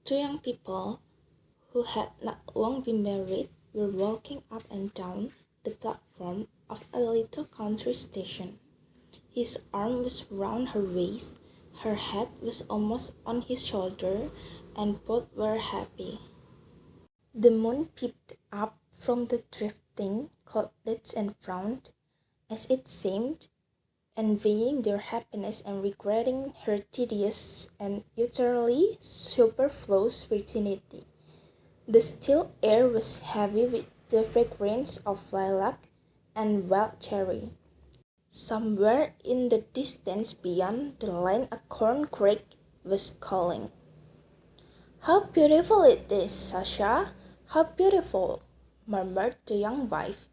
Two young people who had not long been married were walking up and down the platform of a little country station. His arm was round her waist, her head was almost on his shoulder, and both were happy. The moon peeped up from the drifting clouds and frowned, as it seemed, envying their happiness and regretting her tedious and utterly superfluous virginity. The still air was heavy with the fragrance of lilac and wild cherry. Somewhere in the distance beyond the line a corn crake was calling. "How beautiful it is, Sasha! How beautiful!" murmured the young wife.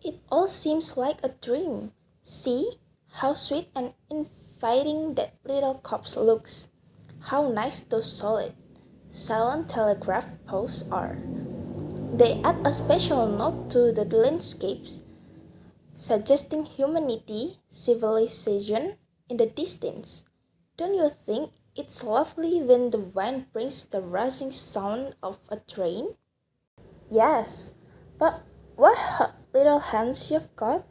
"It all seems like a dream. See how sweet and inviting that little copse looks. How nice those solid, silent telegraph posts are. They add a special note to the landscapes, suggesting humanity, civilization in the distance. Don't you think it's lovely when the wind brings the rushing sound of a train?" "Yes, but what little hands you've got.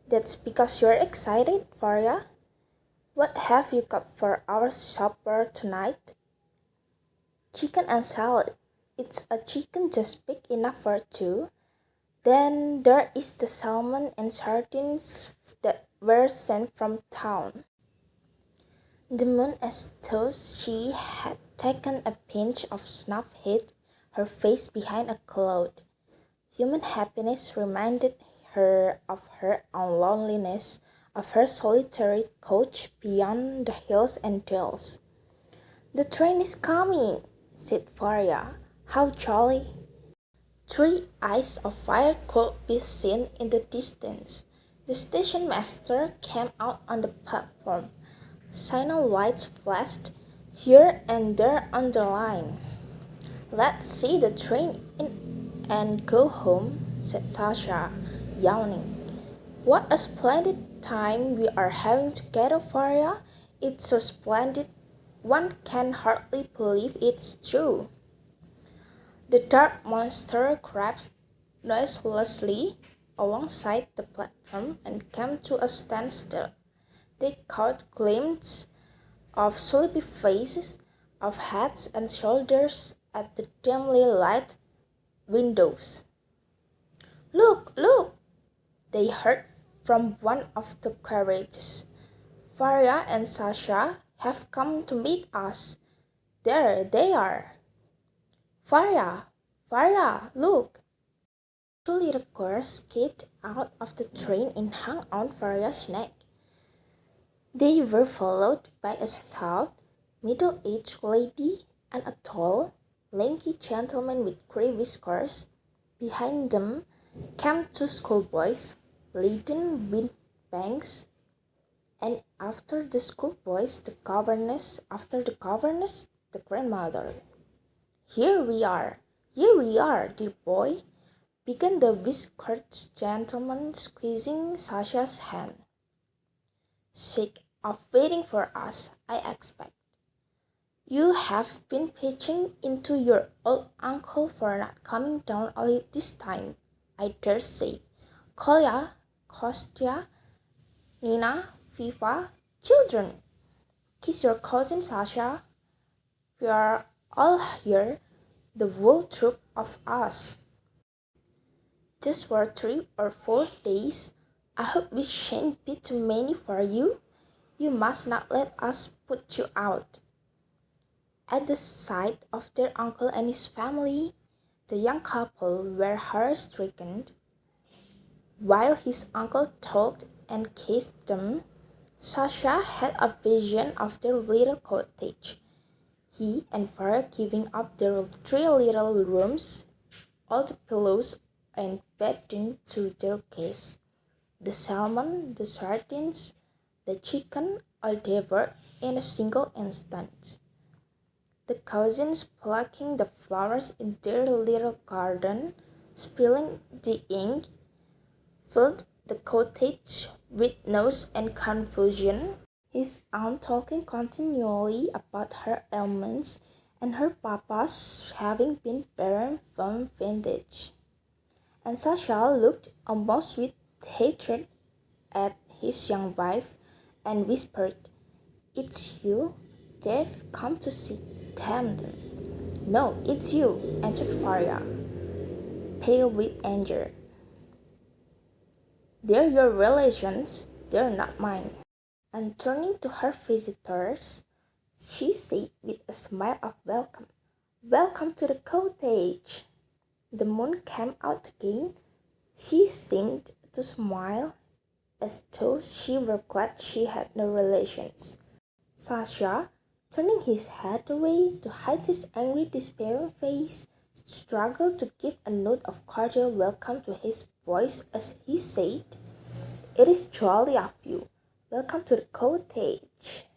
That's because you're excited, Faria. What have you got for our supper tonight?" "Chicken and salad. It's a chicken just big enough for two. Then there is the salmon and sardines that were sent from town." The moon, as though she had taken a pinch of snuff, hid her face behind a cloud. Human happiness reminded her of her own loneliness, of her solitary couch beyond the hills and dales. "The train is coming," said Faria. "How jolly!" Three eyes of fire could be seen in the distance. The station master came out on the platform. Signal lights flashed here and there on the line. "Let's see the train in and go home," said Sasha, yawning. "What a splendid time we are having together, Faria. It's so splendid one can hardly believe it's true." The dark monster crept noiselessly alongside the platform and came to a standstill. They caught glimpses of sleepy faces, of heads and shoulders at the dimly lighted windows. "Look, look!" they heard from one of the carriages. "Faria and Sasha have come to meet us. There they are." "Faria! Faria, look!" Two little girls escaped out of the train and hung on Faria's neck. They were followed by a stout, middle-aged lady and a tall, lanky gentleman with grey whiskers. Behind them came two schoolboys, laden with bags, and after the schoolboys, the governess, after the governess, the grandmother. Here we are, dear boy," began the whiskered gentleman, squeezing Sasha's hand. "Sick of waiting for us, I expect. You have been pitching into your old uncle for not coming down early this time, I dare say. Kolya, Kostya, Nina, Viva, children, kiss your cousin Sasha. We are all here, the whole troop of us. Just for 3 or 4 days. I hope we shan't be too many for you. You must not let us put you out." At the sight of their uncle and his family, the young couple were horror-stricken. While his uncle talked and kissed them, Sasha had a vision of their little cottage. He and Farah giving up their 3 little rooms, all the pillows and bedding to their guests. The salmon, the sardines, the chicken, all devoured in a single instant. The cousins plucking the flowers in their little garden, spilling the ink, filled the cottage with noise and confusion. His aunt talking continually about her ailments and her papa's having been barren from vintage. And Sasha looked almost with hatred at his young wife and whispered, "It's you? They've come to see Tamden." "No, it's you," answered Faria, pale with anger. "They're your relations, they're not mine." And turning to her visitors, she said with a smile of welcome, "Welcome to the cottage." The moon came out again. She seemed to smile as though she were glad she had no relations. Sasha, turning his head away to hide his angry, despairing face, struggled to give a note of cordial welcome to his voice as he said, "It is jolly of you. Welcome to the cottage."